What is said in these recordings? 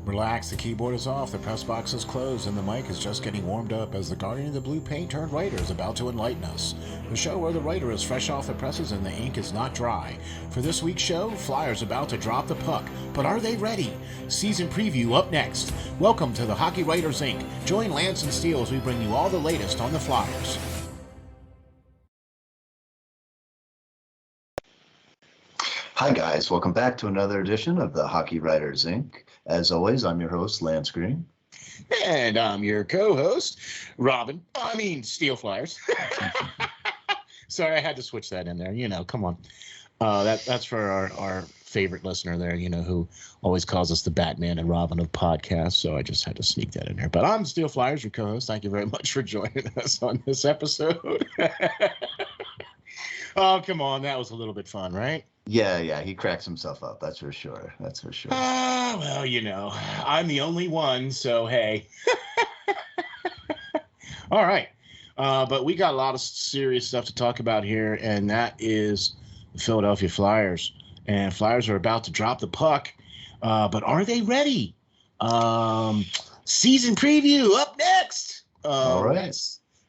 Relax, the keyboard is off, the press box is closed, and the mic is just getting warmed up as the Guardian of the Blue Paint turned writer is about to enlighten us. The show where the writer is fresh off the presses and the ink is not dry. For this week's show, Flyers about to drop the puck, but are they ready? Season preview up next. Welcome to the Hockey Writers Inc. Join Lance and Steel as we bring you all the latest on the Flyers. Hi guys, welcome back to another edition of the Hockey Writers Inc. As always, I'm your host, Lance Green. And I'm your co-host, SteelFlyers. Sorry, I had to switch that in there. You know, come on. That's for our favorite listener there, you know, who always calls us the Batman and Robin of podcasts. So I just had to sneak that in there. But I'm SteelFlyers, your co-host. Thank you very much for joining us on this episode. Oh, come on. That was a little bit fun, right? Yeah, he cracks himself up. That's for sure. Well, you know, I'm the only one, so hey. All right. But we got a lot of serious stuff to talk about here, and that is the Philadelphia Flyers. And Flyers are about to drop the puck, but are they ready? Season preview up next. All right.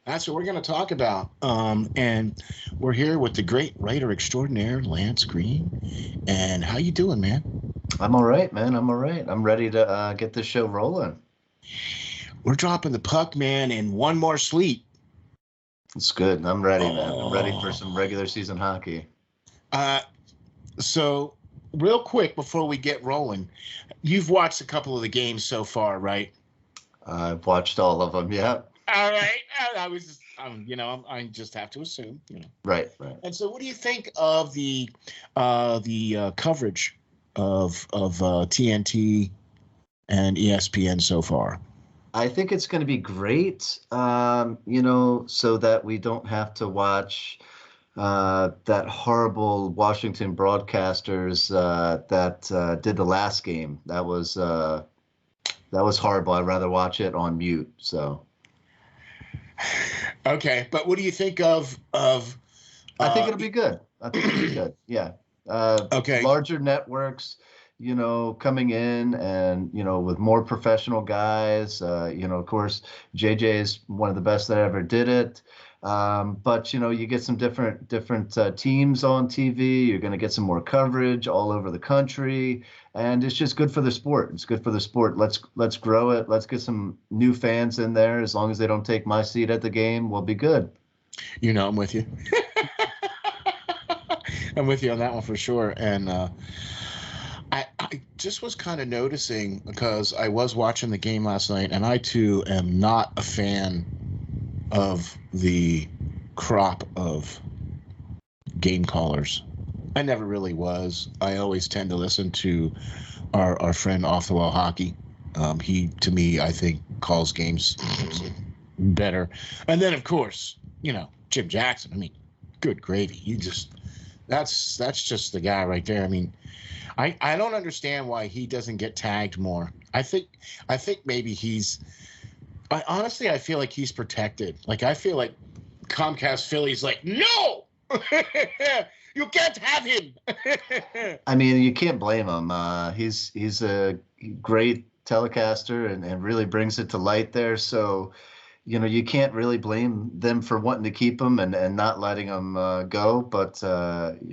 That's what we're going to talk about. And we're here with the great writer extraordinaire, Lance Green. And how you doing, man? I'm all right, man. I'm all right. I'm ready to get this show rolling. We're dropping the puck, man, in one more sleep. It's good. I'm ready, man. I'm ready for some regular season hockey. So real quick before we get rolling, you've watched a couple of the games so far, right? I've watched all of them, yeah. All right. I was just, I just have to assume, you know. Right. And so, what do you think of the coverage of TNT and ESPN so far? I think it's going to be great, so that we don't have to watch that horrible Washington broadcasters that did the last game. That was horrible. I'd rather watch it on mute. So. Okay, but what do you think of? I think it'll be good. Yeah. Okay. Larger networks, coming in and with more professional guys. Of course, JJ is one of the best that ever did it. But you get some different teams on TV. You're going to get some more coverage all over the country, and it's just good for the sport. It's good for the sport. Let's grow it. Let's get some new fans in there. As long as they don't take my seat at the game, we'll be good. I'm with you. I'm with you on that one for sure. And I just was kind of noticing, because I was watching the game last night, and I too am not a fan of the crop of game callers. I never really was. I always tend to listen to our friend Off the Wall Hockey. He, to me, I think calls games better. And then, of course, Jim Jackson. I mean, good gravy. That's just the guy right there. I mean, I don't understand why he doesn't get tagged more. I think maybe I feel like he's protected. Like, I feel like Comcast Philly's like, no, you can't have him. I mean, you can't blame him. He's a great telecaster and really brings it to light there. So, you can't really blame them for wanting to keep him and not letting him go. But,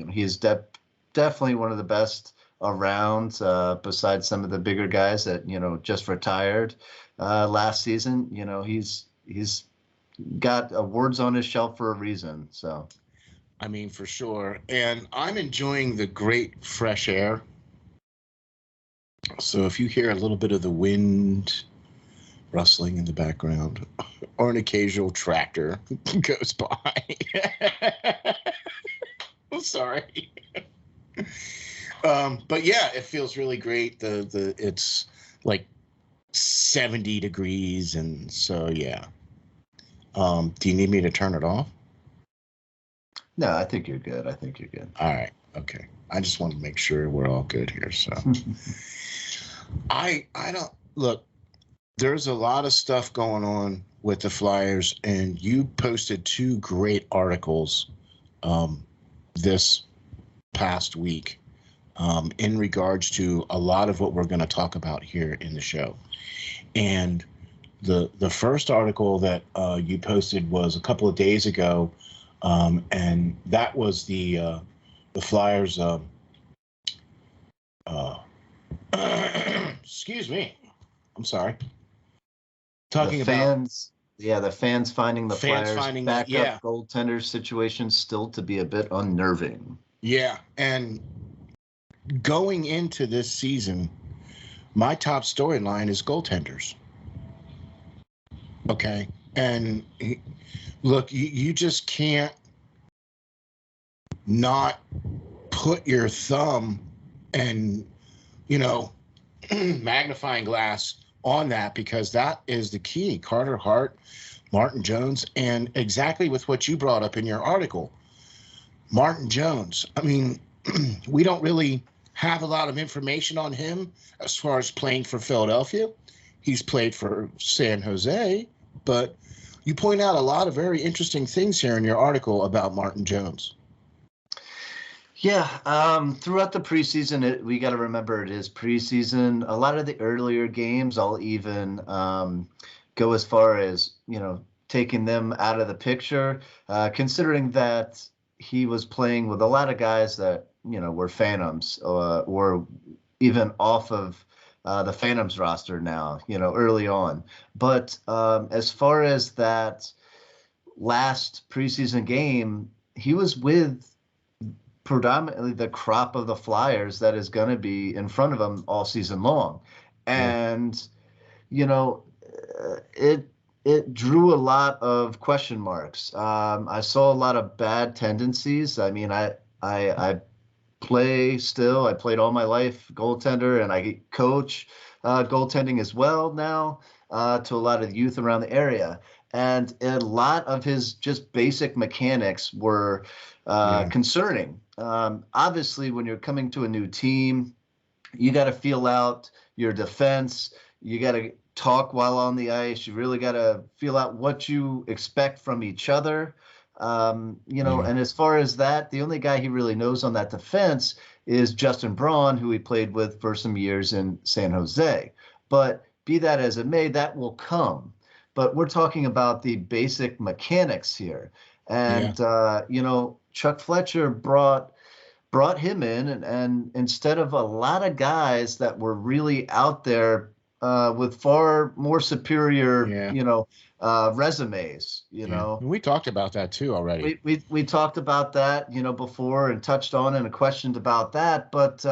he's definitely one of the best around, besides some of the bigger guys that, just retired last season. He's got awards on his shelf for a reason. So, I mean, for sure. And I'm enjoying the great fresh air. So if you hear a little bit of the wind rustling in the background, or an occasional tractor goes by, I'm sorry. But yeah, it feels really great. It's like 70 degrees, and so yeah. Do you need me to turn it off? No, I think you're good. All right. Okay. I just want to make sure we're all good here. So I don't look, there's a lot of stuff going on with the Flyers, and you posted two great articles this past week in regards to a lot of what we're going to talk about here in the show. And the first article that you posted was a couple of days ago, and that was the Flyers. Excuse me. I'm sorry. Talking the fans, the fans finding the fans Flyers finding that, backup goaltender situation still to be a bit unnerving. Yeah, and going into this season, my top storyline is goaltenders. Okay, and look, you just can't not put your thumb and magnifying glass on that, because that is the key. Carter Hart, Martin Jones, and exactly with what you brought up in your article, Martin Jones. I mean, we don't really have a lot of information on him as far as playing for Philadelphia. He's played for San Jose, but you point out a lot of very interesting things here in your article about Martin Jones. Yeah, throughout the preseason, we got to remember it is preseason. A lot of the earlier games, I'll even go as far as, taking them out of the picture, considering that he was playing with a lot of guys that, were Phantoms or even off of the Phantoms roster now, early on. But as far as that last preseason game, he was with predominantly the crop of the Flyers that is going to be in front of him all season long. And, it drew a lot of question marks. I saw a lot of bad tendencies. I mean, I play still. I played all my life goaltender, and I coach goaltending as well now to a lot of youth around the area. And a lot of his just basic mechanics were concerning. Obviously, when you're coming to a new team, you got to feel out your defense. You got to talk while on the ice. You really got to feel out what you expect from each other. And as far as that, the only guy he really knows on that defense is Justin Braun, who he played with for some years in San Jose. But be that as it may, that will come. But we're talking about the basic mechanics here. And, Chuck Fletcher brought him in, and instead of a lot of guys that were really out there with far more superior, resumes, We talked about that too already. We talked about that, before, and touched on and questioned about that. But,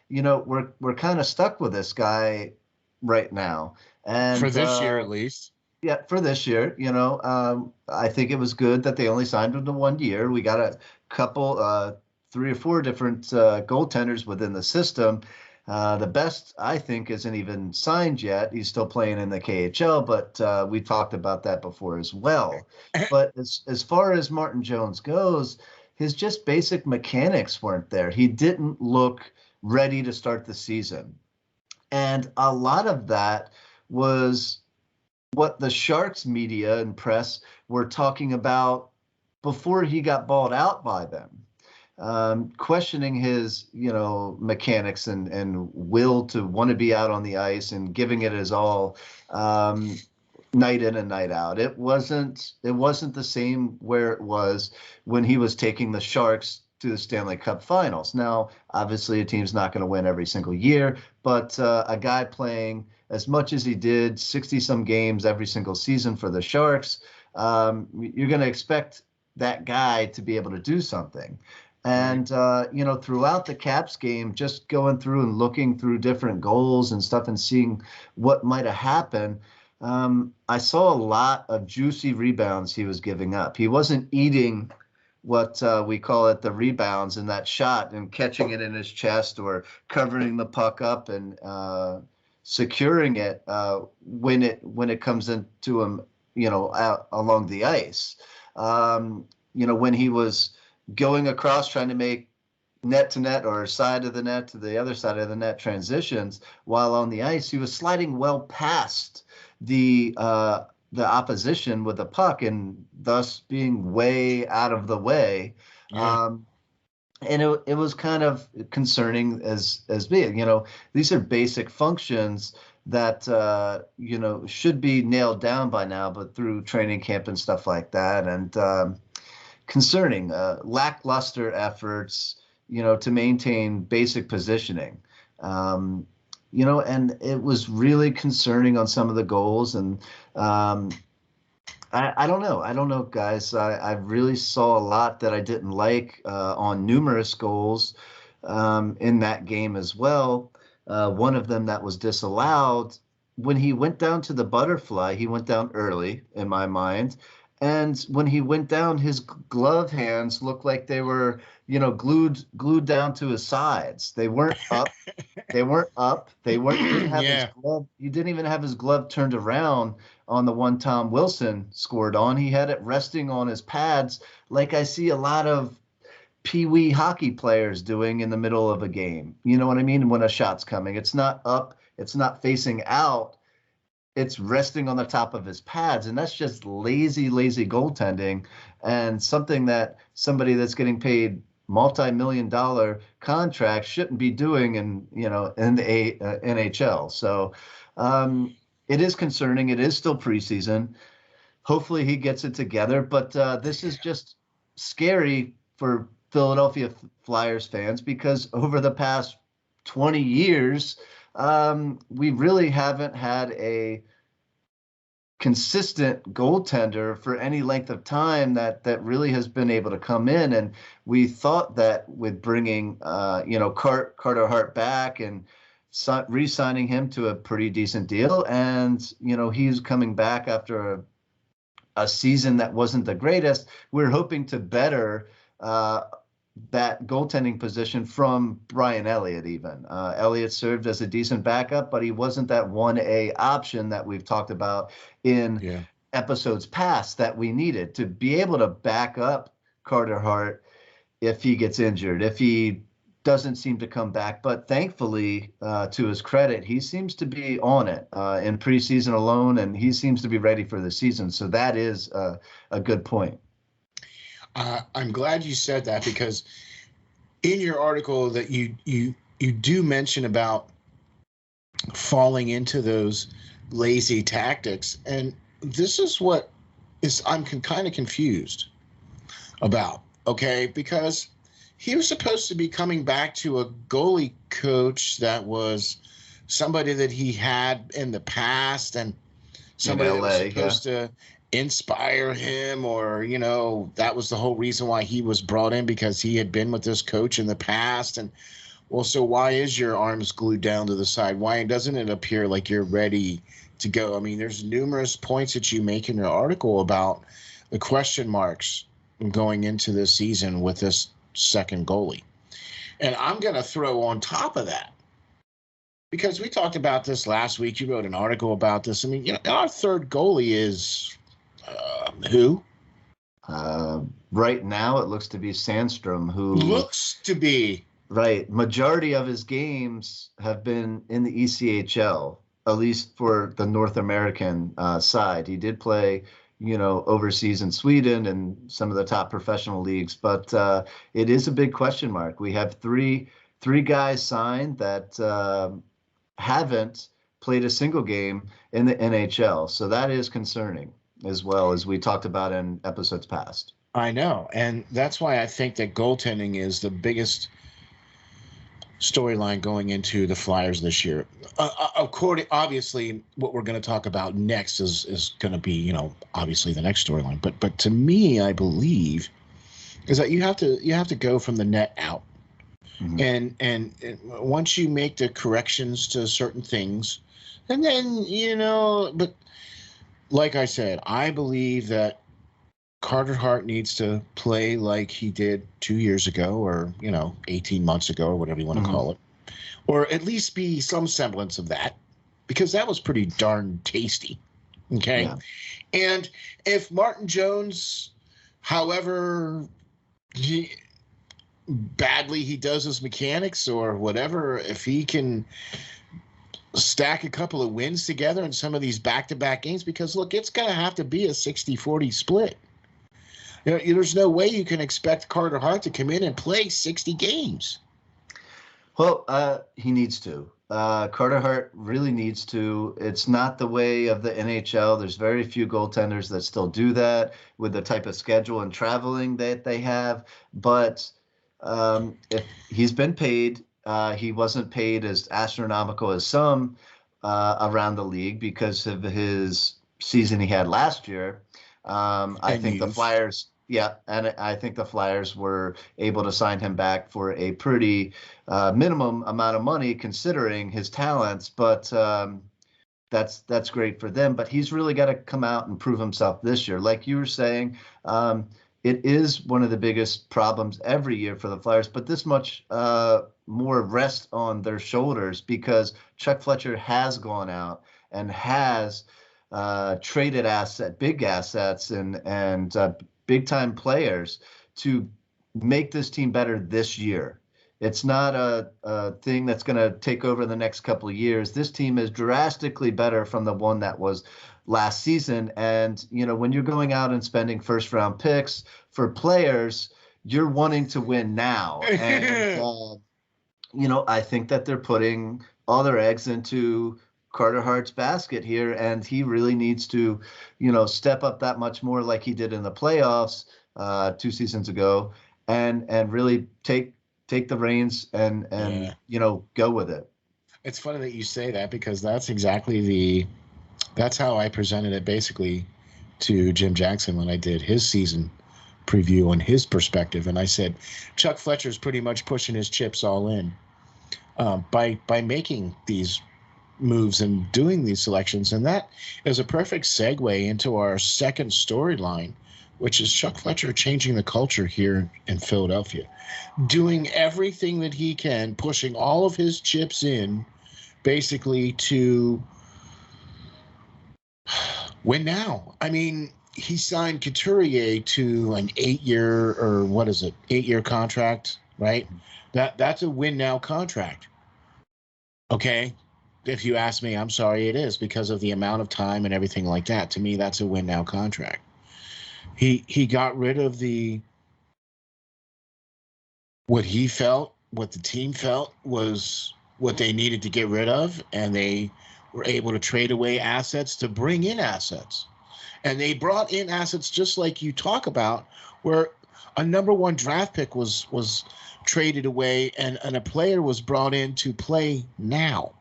we're kind of stuck with this guy right now. And for this year, at least. Yeah, for this year, I think it was good that they only signed him to 1 year. We got a couple, 3 or 4 different goaltenders within the system. The best, I think, isn't even signed yet. He's still playing in the KHL, but we talked about that before as well. But as far as Martin Jones goes, his just basic mechanics weren't there. He didn't look ready to start the season. And a lot of that was what the Sharks media and press were talking about before he got balled out by them, questioning his, mechanics and will to want to be out on the ice and giving it his all, night in and night out. It wasn't the same where it was when he was taking the Sharks to the Stanley Cup Finals. Now, obviously, a team's not going to win every single year, but a guy playing as much as he did, 60-some games every single season for the Sharks, you're going to expect that guy to be able to do something. And, throughout the Caps game, just going through and looking through different goals and stuff and seeing what might have happened, I saw a lot of juicy rebounds he was giving up. He wasn't eating what we call it the rebounds in that shot and catching it in his chest or covering the puck up and securing it when it comes into him, out along the ice. When he was going across trying to make net to net or side of the net to the other side of the net transitions while on the ice, he was sliding well past the opposition with the puck and thus being way out of the way. Yeah. and it was kind of concerning as being, these are basic functions that should be nailed down by now, but through training camp and stuff like that, and concerning lackluster efforts, to maintain basic positioning. And it was really concerning on some of the goals. And I don't know. I don't know, guys. I really saw a lot that I didn't like on numerous goals in that game as well. One of them that was disallowed, when he went down to the butterfly, he went down early in my mind. And when he went down, his glove hands looked like they were, glued down to his sides. They weren't up. They weren't up. They weren't. He didn't have his glove. He didn't even have his glove turned around on the one Tom Wilson scored on. He had it resting on his pads, like I see a lot of pee-wee hockey players doing in the middle of a game. You know what I mean? When a shot's coming, it's not up. It's not facing out. It's resting on the top of his pads, and that's just lazy goaltending, and something that somebody that's getting paid multi-million-dollar contract shouldn't be doing in the NHL. So it is concerning. It is still preseason. Hopefully he gets it together, but this is just scary for Philadelphia Flyers fans, because over the past 20 years, we really haven't had a consistent goaltender for any length of time that really has been able to come in. And we thought that with bringing Carter Hart back and re-signing him to a pretty decent deal, and he's coming back after a season that wasn't the greatest, we're hoping to better that goaltending position from Brian Elliott even. Elliott served as a decent backup, but he wasn't that 1A option that we've talked about in episodes past that we needed to be able to back up Carter Hart if he gets injured, if he doesn't seem to come back. But thankfully, to his credit, he seems to be on it in preseason alone, and he seems to be ready for the season. So that is a good point. I'm glad you said that, because in your article that you do mention about falling into those lazy tactics, and this is what I'm kind of confused about. Okay, because he was supposed to be coming back to a goalie coach that was somebody that he had in the past, and somebody that was supposed to inspire him, or that was the whole reason why he was brought in, because he had been with this coach in the past. And well, so why is your arms glued down to the side? Why doesn't it appear like you're ready to go? I mean, there's numerous points that you make in your article about the question marks going into this season with this second goalie. And I'm going to throw on top of that, because we talked about this last week. You wrote an article about this. I mean, our third goalie is who? Right now, it looks to be Sandstrom, who looks to be right. Majority of his games have been in the ECHL, at least for the North American side. He did play, overseas in Sweden and some of the top professional leagues, but it is a big question mark. We have three guys signed that haven't played a single game in the NHL, so that is concerning, as well, as we talked about in episodes past. I know, and that's why I think that goaltending is the biggest storyline going into the Flyers this year. Obviously, what we're going to talk about next is going to be, obviously the next storyline. But to me, I believe is that you have to go from the net out, and once you make the corrections to certain things, and then but. Like I said, I believe that Carter Hart needs to play like he did 2 years ago, or 18 months ago, or whatever you want to call it, or at least be some semblance of that, because that was pretty darn tasty. Okay, and if Martin Jones, however badly he does his mechanics or whatever, if he can stack a couple of wins together in some of these back-to-back games, because look, it's going to have to be a 60-40 split. There's no way you can expect Carter Hart to come in and play 60 games. Well, he needs to. Carter Hart really needs to. It's not the way of the NHL. There's very few goaltenders that still do that with the type of schedule and traveling that they have. But if he's been paid, he wasn't paid as astronomical as some around the league because of his season he had last year. I think the Flyers. Yeah, and I think the Flyers were able to sign him back for a pretty minimum amount of money considering his talents. But that's great for them. But he's really got to come out and prove himself this year. Like you were saying, it is one of the biggest problems every year for the Flyers. But this much more rest on their shoulders because Chuck Fletcher has gone out and has traded big assets, and big-time players to make this team better this year. It's not a thing that's going to take over the next couple of years. This team is drastically better from the one that was last season. And, when you're going out and spending first-round picks for players, you're wanting to win now. And, I think that they're putting all their eggs into Carter Hart's basket here, and he really needs to, step up that much more like he did in the playoffs 2 seasons ago, and really take the reins and go with it. It's funny that you say that because that's how I presented it basically to Jim Jackson when I did his season preview on his perspective, and I said Chuck Fletcher's pretty much pushing his chips all in by making these moves and doing these selections. And that is a perfect segue into our second storyline, which is Chuck Fletcher changing the culture here in Philadelphia, doing everything that he can, pushing all of his chips in basically to win now. I mean, he signed Couturier to an 8-year contract, right? That's a win now contract. Okay. If you ask me, I'm sorry, it is because of the amount of time and everything like that. To me, that's a win now contract. He got rid of what he felt, what the team felt was what they needed to get rid of, and they were able to trade away assets to bring in assets. And they brought in assets just like you talk about, where a number 1 draft pick was traded away and a player was brought in to play now.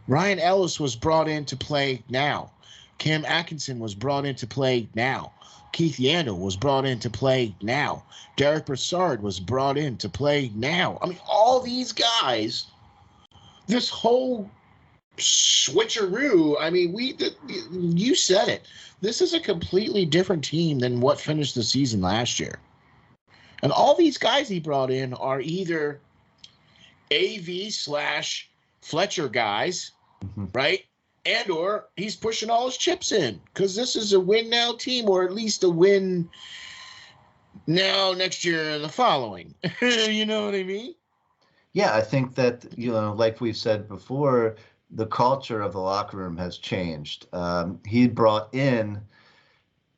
Ryan Ellis was brought in to play now. Cam Atkinson was brought in to play now. Keith Yandel was brought in to play now. Derek Brassard was brought in to play now. I mean, all these guys, this whole switcheroo, I mean, you said it. This is a completely different team than what finished the season last year. And all these guys he brought in are either AV/Fletcher guys, right? And or he's pushing all his chips in because this is a win now team, or at least a win now next year and the following. You know what I mean? Yeah, I think that, like we've said before, the culture of the locker room has changed. He brought in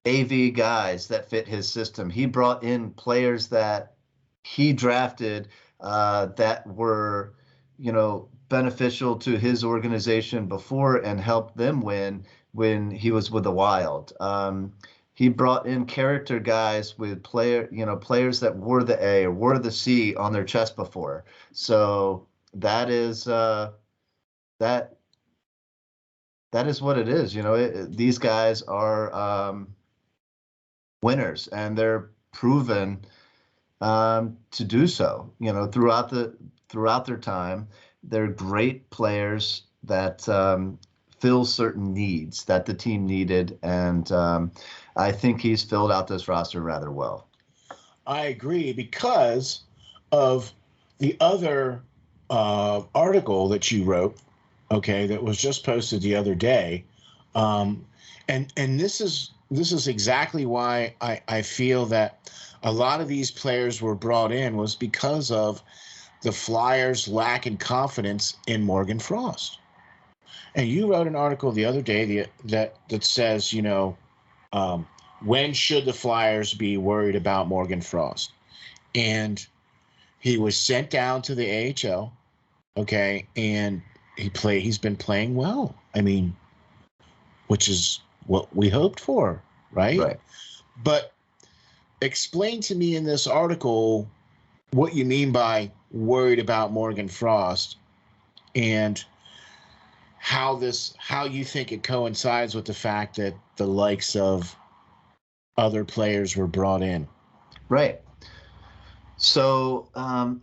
AV guys that fit his system. He brought in players that he drafted that were, beneficial to his organization before and helped them win when he was with the Wild. He brought in character guys with players that wore the A or wore the C on their chest before. So that is that is what it is. These guys are winners, and they're proven to do so. Throughout their time. They're great players that fill certain needs that the team needed, and I think he's filled out this roster rather well. I agree because of the other article that you wrote, okay, that was just posted the other day, and this is exactly why I feel that a lot of these players were brought in was because of the Flyers' lack in confidence in Morgan Frost. And you wrote an article the other day that says, when should the Flyers be worried about Morgan Frost? And he was sent down to the AHL, okay, and he's been playing well. I mean, which is what we hoped for, right? Right. But explain to me in this article what you mean by worried about Morgan Frost, and how you think it coincides with the fact that the likes of other players were brought in. Right. So,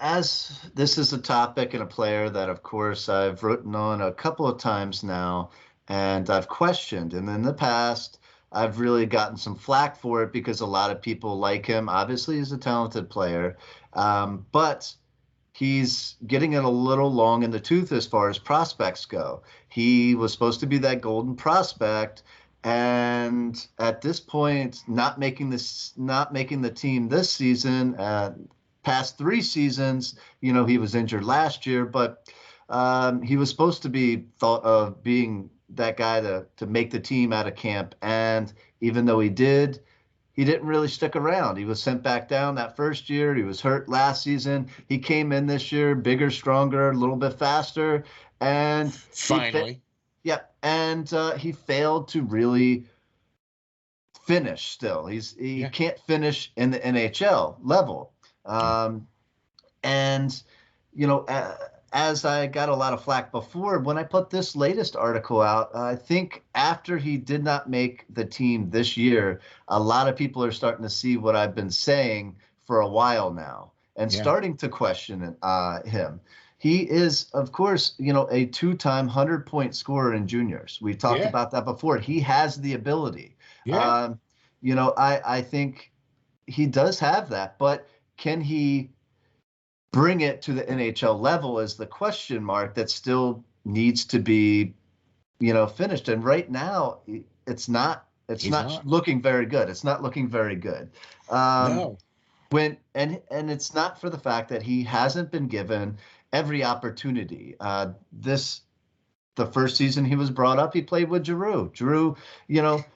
as this is a topic and a player that, of course, I've written on a couple of times now, and I've questioned, and in the past, I've really gotten some flack for it because a lot of people like him. Obviously, he's a talented player, but he's getting it a little long in the tooth as far as prospects go. He was supposed to be that golden prospect, and at this point, not making the team this season. Past 3 seasons, he was injured last year, but he was supposed to be thought of being that guy to make the team out of camp. And even though he didn't really stick around. He was sent back down that first year. He was hurt last season. He came in this year, bigger, stronger, a little bit faster. And finally, he failed to really finish still. He can't finish in the NHL level. And, as I got a lot of flack before, when I put this latest article out, I think after he did not make the team this year, a lot of people are starting to see what I've been saying for a while now and starting to question him. He is, of course, a 2-time 100-point scorer in juniors. We talked about that before. He has the ability. I think he does have that, but can he bring it to the NHL level is the question mark that still needs to be, finished. And right now, it's not looking very good. It's not looking very good. No. And it's not for the fact that he hasn't been given every opportunity. The first season he was brought up, he played with Giroux. Giroux,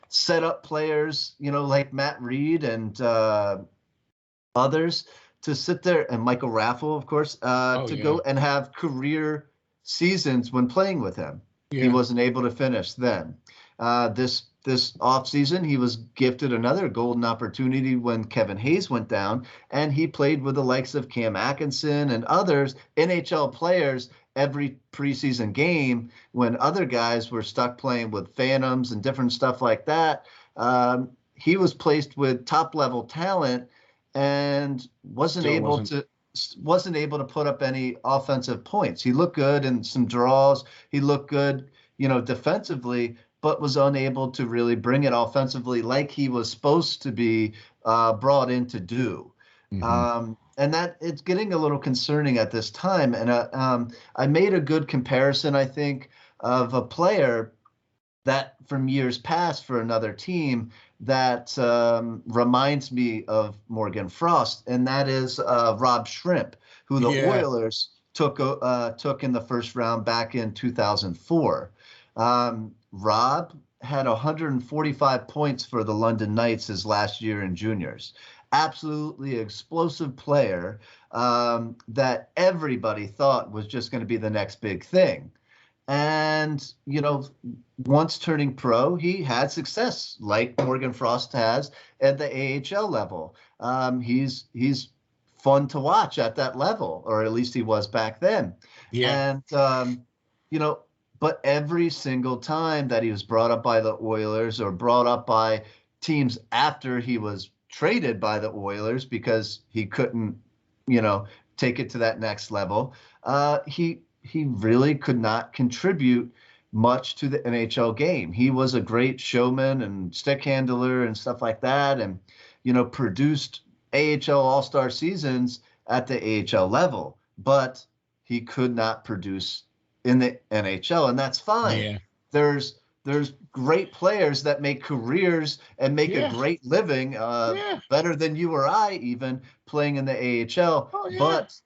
set up players, like Matt Reed and others to sit there, and Michael Raffle, of course, go and have career seasons when playing with him. He wasn't able to finish then. This offseason, he was gifted another golden opportunity when Kevin Hayes went down, and he played with the likes of Cam Atkinson and others, NHL players, every preseason game when other guys were stuck playing with Phantoms and different stuff like that. He was placed with top-level talent and wasn't able to put up any offensive points. He looked good in some draws. He looked good, defensively, but was unable to really bring it offensively like he was supposed to be brought in to do. Mm-hmm. And that it's getting a little concerning at this time. And I made a good comparison, I think, of a player that from years past for another team that reminds me of Morgan Frost, and that is Rob Shrimp, who the Oilers took in the first round back in 2004. Rob had 145 points for the London Knights his last year in juniors. Absolutely explosive player that everybody thought was just going to be the next big thing. And, once turning pro, he had success like Morgan Frost has at the AHL level. He's fun to watch at that level, or at least he was back then. Yeah. And, but every single time that he was brought up by the Oilers or brought up by teams after he was traded by the Oilers because he couldn't, take it to that next level, he really could not contribute much to the NHL game. He was a great showman and stick handler and stuff like that, and produced AHL All-Star seasons at the AHL level, but he could not produce in the NHL, and that's fine. Yeah. There's great players that make careers and make a great living, better than you or I even, playing in the AHL. Oh, yeah. But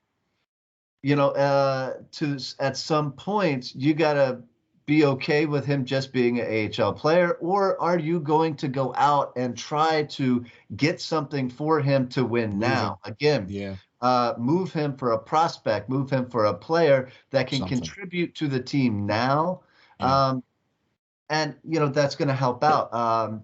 at some point you gotta be okay with him just being an AHL player, or are you going to go out and try to get something for him to win now? Again, Yeah. Move him for a prospect, move him for a player that can Something. contribute to the team now. Yeah. And, that's going to help out.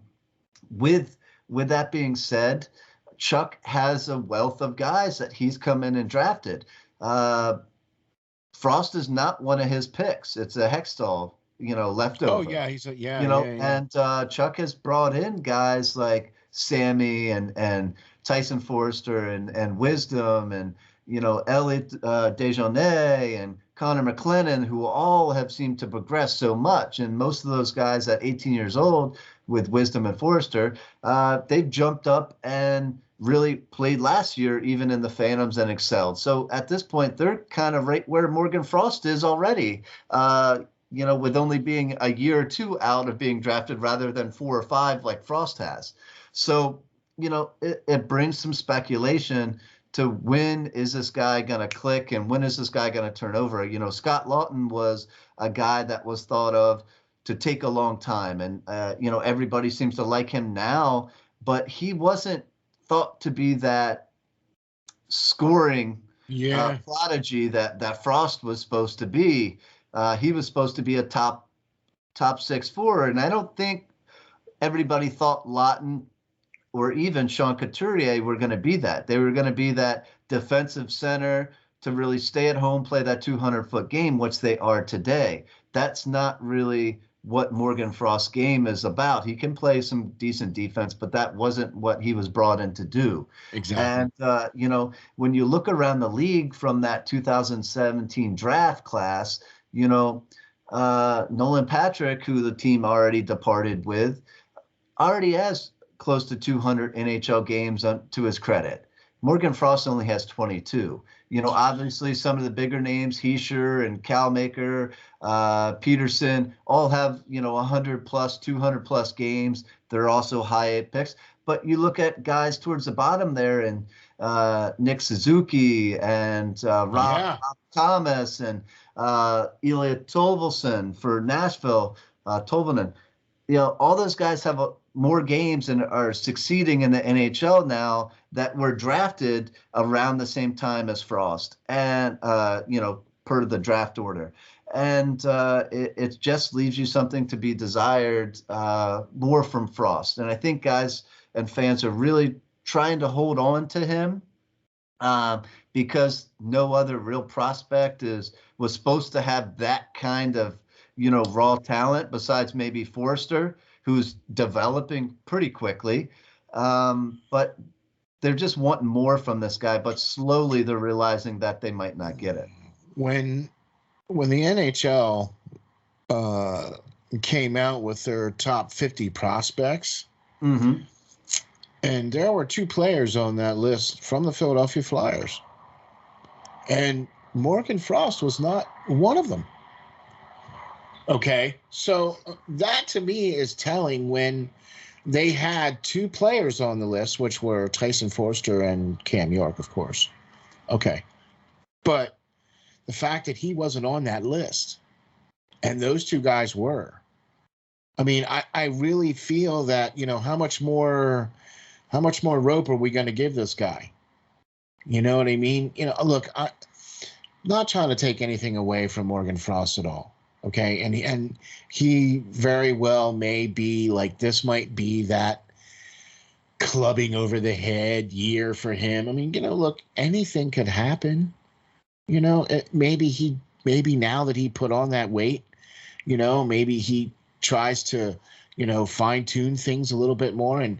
With that being said, Chuck has a wealth of guys that he's come in and drafted. Frost is not one of his picks. It's a Hextall, leftover. Oh yeah, he's a yeah. And Chuck has brought in guys like Sammy and Tyson Forster and Wisdom and Elliot Dejournay and Connor McLennan, who all have seemed to progress so much. And most of those guys at 18 years old with Wisdom and Forster, they've jumped up and really played last year, even in the Phantoms, and excelled. So at this point, they're kind of right where Morgan Frost is already, with only being a year or two out of being drafted rather than 4 or 5 like Frost has. So, it brings some speculation to when is this guy going to click and when is this guy going to turn over? Scott Lawton was a guy that was thought of to take a long time. And, everybody seems to like him now, but he wasn't thought to be that scoring prodigy that Frost was supposed to be. He was supposed to be a top 6 forward. And I don't think everybody thought Lawton or even Sean Couturier were going to be that. They were going to be that defensive center to really stay at home, play that 200-foot game, which they are today. That's not really what Morgan Frost's game is about. He can play some decent defense, but that wasn't what he was brought in to do. Exactly. And, when you look around the league from that 2017 draft class, Nolan Patrick, who the team already departed with, already has close to 200 NHL games to his credit. Morgan Frost only has 22. Obviously some of the bigger names, Heischer and Calmaker, Peterson, all have, 100 plus, 200 plus games. They're also high 8 picks. But you look at guys towards the bottom there, and Nick Suzuki and Rob Thomas and Ilya Tolvalson for Nashville, Tolvanen. All those guys have more games and are succeeding in the NHL now that were drafted around the same time as Frost and, per the draft order. And it just leaves you something to be desired more from Frost. And I think guys and fans are really trying to hold on to him because no other real prospect was supposed to have that kind of, raw talent besides maybe Forster, who's developing pretty quickly. But they're just wanting more from this guy, but slowly they're realizing that they might not get it. When the NHL came out with their top 50 prospects, mm-hmm. and there were 2 players on that list from the Philadelphia Flyers, and Morgan Frost was not one of them. Okay, so that to me is telling when they had 2 players on the list, which were Tyson Forster and Cam York, of course. Okay, but the fact that he wasn't on that list and those 2 guys were, I mean, I really feel that, how much more rope are we going to give this guy? You know what I mean? Look, I'm not trying to take anything away from Morgan Frost at all. Okay, and he very well may be like, this might be that clubbing over the head year for him. I mean, look, anything could happen. Maybe now that he put on that weight, maybe he tries to, fine tune things a little bit more, and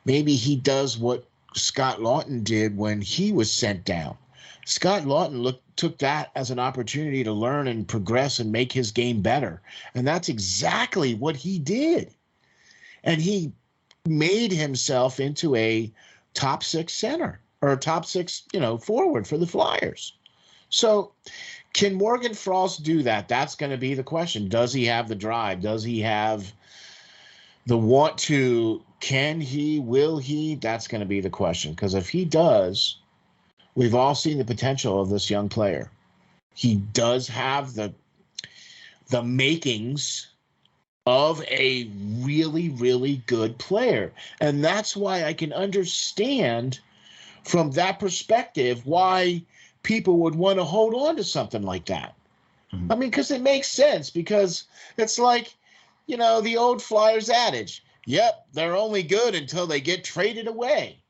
maybe he does what Scott Lawton did when he was sent down. Scott Lawton took that as an opportunity to learn and progress and make his game better. And that's exactly what he did. And he made himself into a top 6 center or a top 6, forward for the Flyers. So can Morgan Frost do that? That's going to be the question. Does he have the drive? Does he have the want to? Can he? Will he? That's going to be the question. Because if he does, we've all seen the potential of this young player. He does have the the makings of a really, really good player. And that's why I can understand from that perspective why people would want to hold on to something like that. I mean, because it makes sense, because it's like, the old Flyers adage. Yep, they're only good until they get traded away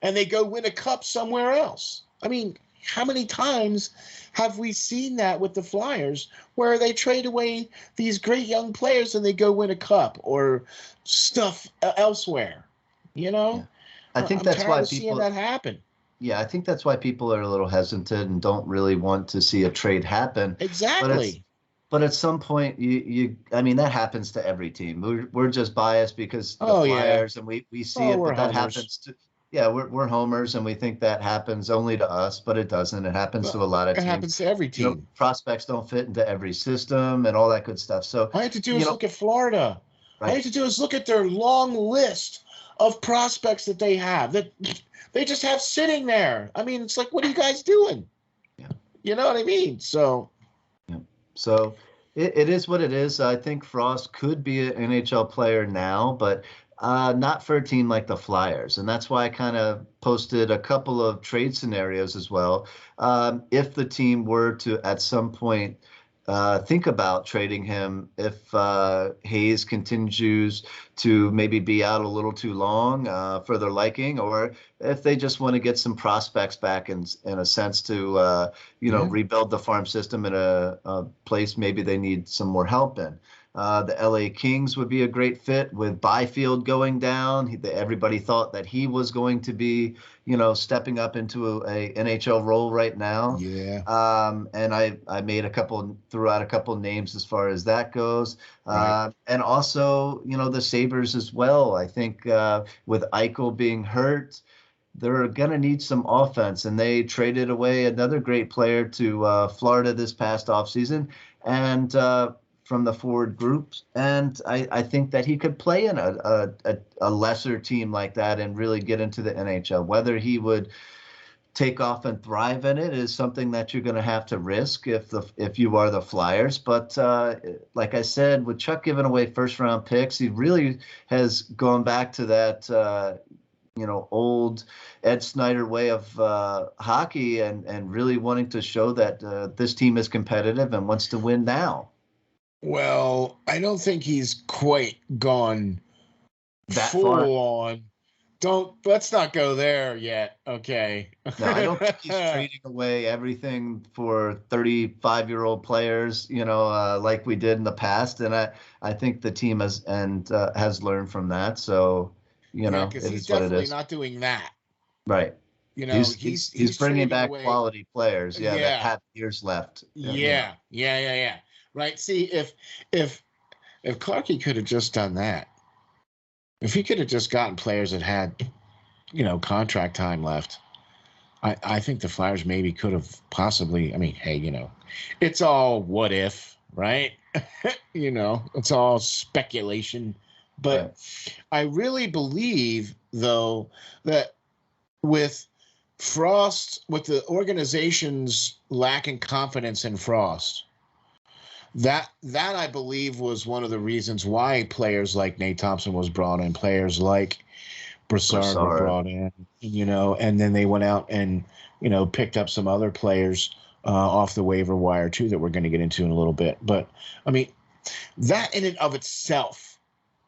and they go win a cup somewhere else. I mean, how many times have we seen that with the Flyers where they trade away these great young players and they go win a cup or stuff elsewhere? Yeah. I think I'm that's tired why of seeing that happen. Yeah, I think that's why people are a little hesitant and don't really want to see a trade happen. Exactly. But at some point, I mean, that happens to every team. We're just biased because the Oh, yeah. Flyers, and we see Oh, it, we're but that homers. happens to, yeah, we're homers, and we think that happens only to us, but it doesn't. It happens to Well, a lot of it teams. happens to every team. Prospects don't fit into every system and all that good stuff. So, All you have to do you is know, look at Florida. All you right. have to do is look at their long list of prospects that they have, that they just have sitting there. I mean, it's like, what are you guys doing? Yeah. You know what I mean? So, Yeah. So it is what it is. I think Frost could be an NHL player now, but not for a team like the Flyers. And that's why I kind of posted a couple of trade scenarios as well. If the team were to, at some point, think about trading him if Hayes continues to maybe be out a little too long for their liking, or if they just want to get some prospects back in a sense to yeah. rebuild the farm system in a place maybe they need some more help in. The LA Kings would be a great fit with Byfield going down. Everybody thought that he was going to be, stepping up into a NHL role right now. Yeah. And I threw out a couple names as far as that goes. Right. And also, the Sabres as well. I think with Eichel being hurt, they're going to need some offense, and they traded away another great player to Florida this past offseason, and from the forward groups. And I think that he could play in a lesser team like that and really get into the NHL. Whether he would take off and thrive in it is something that you're going to have to risk if you are the Flyers. But like I said, with Chuck giving away first round picks, he really has gone back to that old Ed Snyder way of hockey, and really wanting to show that this team is competitive and wants to win now. Well, I don't think he's quite gone That full far? on. Let's not go there yet. Okay. No, I don't think he's trading away everything for 35-year-old players, like we did in the past. And I think the team has learned from that. So, because it he's is what it definitely is. not doing that. Right. He's bringing trading back away. quality players, that Yeah. have years left. Yeah. Right. See, if Clarkey could have just done that, if he could have just gotten players that had, contract time left, I think the Flyers maybe could have possibly. I mean, hey, it's all what if, right? It's all speculation. But Right. I really believe, though, that with Frost, with the organization's lacking confidence in Frost, that I believe was one of the reasons why players like Nate Thompson was brought in, players like Brassard were brought in, and then they went out and, picked up some other players off the waiver wire too that we're going to get into in a little bit. But I mean, that in and of itself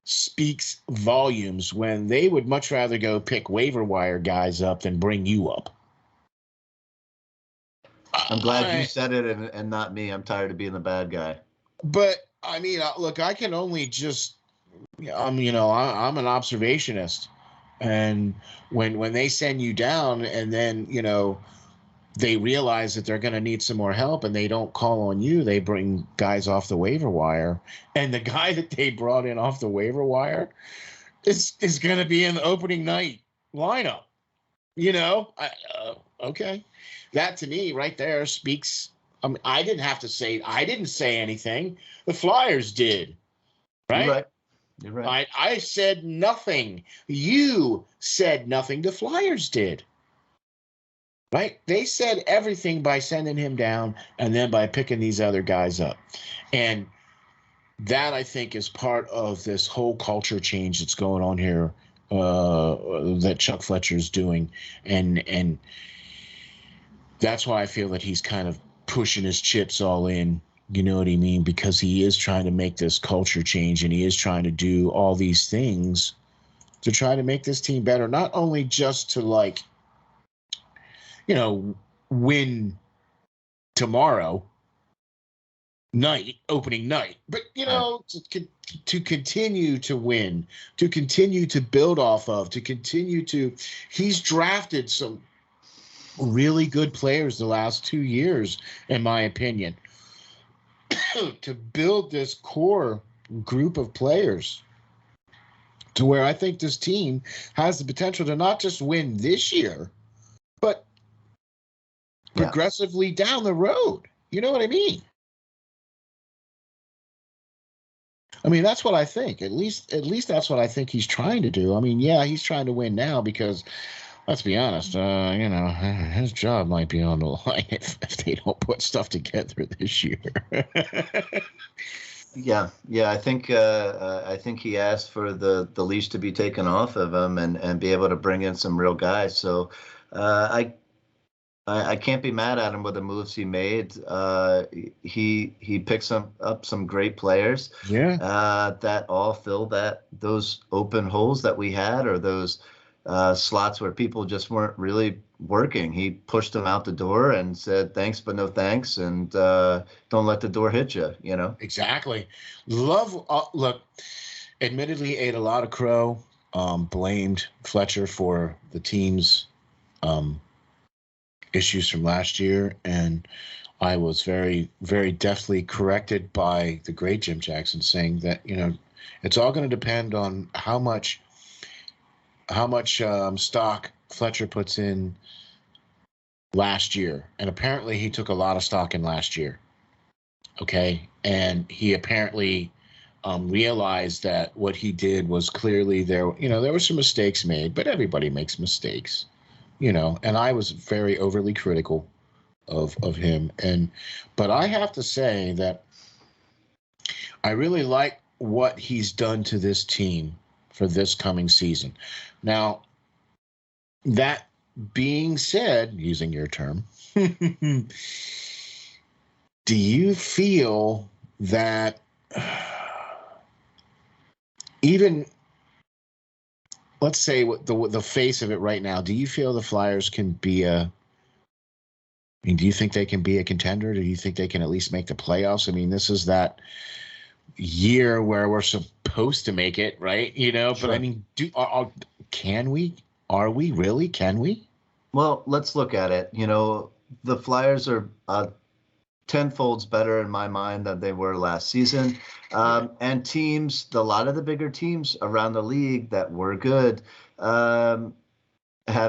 speaks volumes when they would much rather go pick waiver wire guys up than bring you up. I'm glad you said it and not me. I'm tired of being the bad guy. But I mean, look, I can only just, I'm an observationist. And when they send you down and then, they realize that they're going to need some more help and they don't call on you, they bring guys off the waiver wire. And the guy that they brought in off the waiver wire is going to be in the opening night lineup. Okay. That to me right there speaks. I didn't say anything. The Flyers did. Right? You're right. I said nothing. You said nothing. The Flyers did. Right? They said everything by sending him down and then by picking these other guys up. And that I think is part of this whole culture change that's going on here, that Chuck Fletcher is doing, and that's why I feel that he's kind of pushing his chips all in. You know what I mean? Because he is trying to make this culture change, and he is trying to do all these things to try to make this team better. Not only just to, like, win tomorrow night, opening night, but to continue to win, to continue to build off of, to continue to. He's drafted some really good players the last 2 years, in my opinion, to build this core group of players to where I think this team has the potential to not just win this year, but progressively down the road. You know what I mean? I mean, that's what I think. At least that's what I think he's trying to do. I mean, yeah, he's trying to win now because, let's be honest, his job might be on the line if they don't put stuff together this year. Yeah. I think he asked for the leash to be taken off of him and be able to bring in some real guys. So I can't be mad at him with the moves he made. He picked up some great players. Yeah. That all fill those open holes that we had, or those slots where people just weren't really working. He pushed them out the door and said thanks but no thanks, and don't let the door hit you. Exactly. Look, admittedly ate a lot of crow. Blamed Fletcher for the team's issues from last year, and I was very, very deftly corrected by the great Jim Jackson, saying that it's all going to depend on how much stock Fletcher puts in last year. And apparently he took a lot of stock in last year. Okay. And he apparently realized that what he did was clearly there were some mistakes made, but everybody makes mistakes, and I was very overly critical of him. But I have to say that I really like what he's done to this team for this coming season. Now, that being said, using your term, do you feel that even, let's say, the face of it right now, do you feel the Flyers can be do you think they can be a contender? Do you think they can at least make the playoffs? I mean, this is that year where we're supposed to make it, right? Sure. But I mean, can we? Are we really? Can we? Well, let's look at it. The Flyers are tenfolds better in my mind than they were last season. And teams, a lot of the bigger teams around the league that were good, have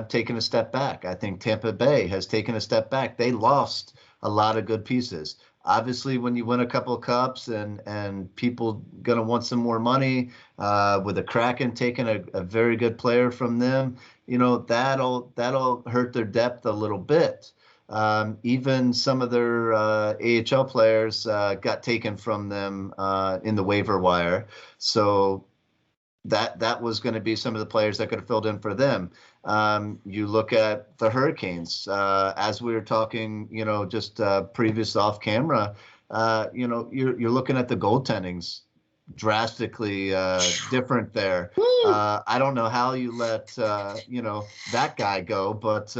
taken a step back. I think Tampa Bay has taken a step back. They lost a lot of good pieces. Obviously, when you win a couple of cups and people going to want some more money, with the Kraken taking a very good player from them, that'll hurt their depth a little bit. Even some of their AHL players got taken from them in the waiver wire. So that was going to be some of the players that could have filled in for them. You look at the Hurricanes, as we were talking, just previous off camera, you're looking at the goaltendings drastically different there. I don't know how you let, that guy go, but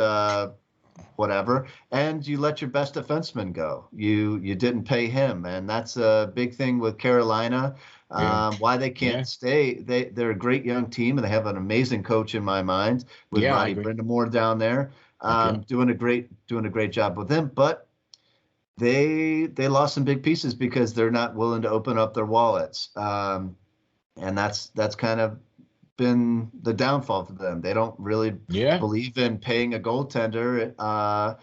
whatever. And you let your best defenseman go. You didn't pay him. And that's a big thing with Carolina. Why they can't stay. They're a great young team, and they have an amazing coach in my mind with Roddy Brindamore down there, doing a great job with them. But they lost some big pieces because they're not willing to open up their wallets, and that's kind of been the downfall for them. They don't really believe in paying a goaltender,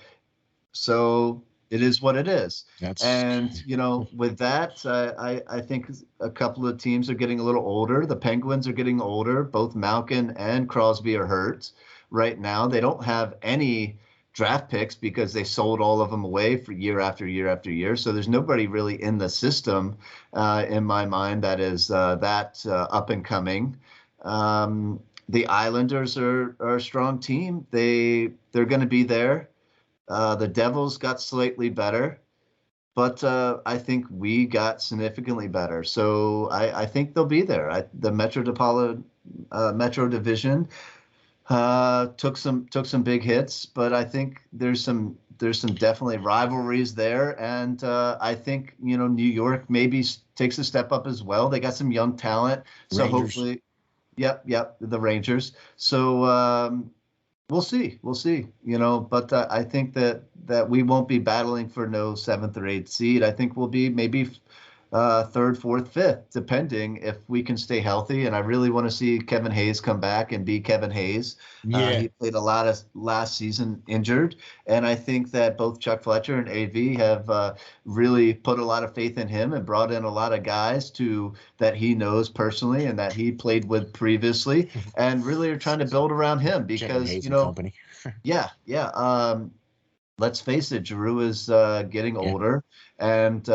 so it is what it is. With that, I think a couple of teams are getting a little older. The Penguins are getting older. Both Malkin and Crosby are hurt right now. They don't have any draft picks because they sold all of them away for year after year after year. So there's nobody really in the system, in my mind, that is up and coming. The Islanders are a strong team. They're going to be there. The Devils got slightly better, but I think we got significantly better. So I think they'll be there. The Metro Division took some big hits, but I think there's some definitely rivalries there, and I think New York maybe takes a step up as well. They got some young talent, so Rangers. Hopefully, yep, the Rangers. So we'll see, but I think that we won't be battling for no 7th or 8th seed. I think we'll be maybe 3rd, 4th, 5th, depending if we can stay healthy. And I really want to see Kevin Hayes come back and be Kevin Hayes. He played a lot of last season injured. And I think that both Chuck Fletcher and AV have really put a lot of faith in him and brought in a lot of guys that he knows personally and that he played with previously, and really are trying to build around him because, company. yeah. Let's face it, Giroux is getting older, and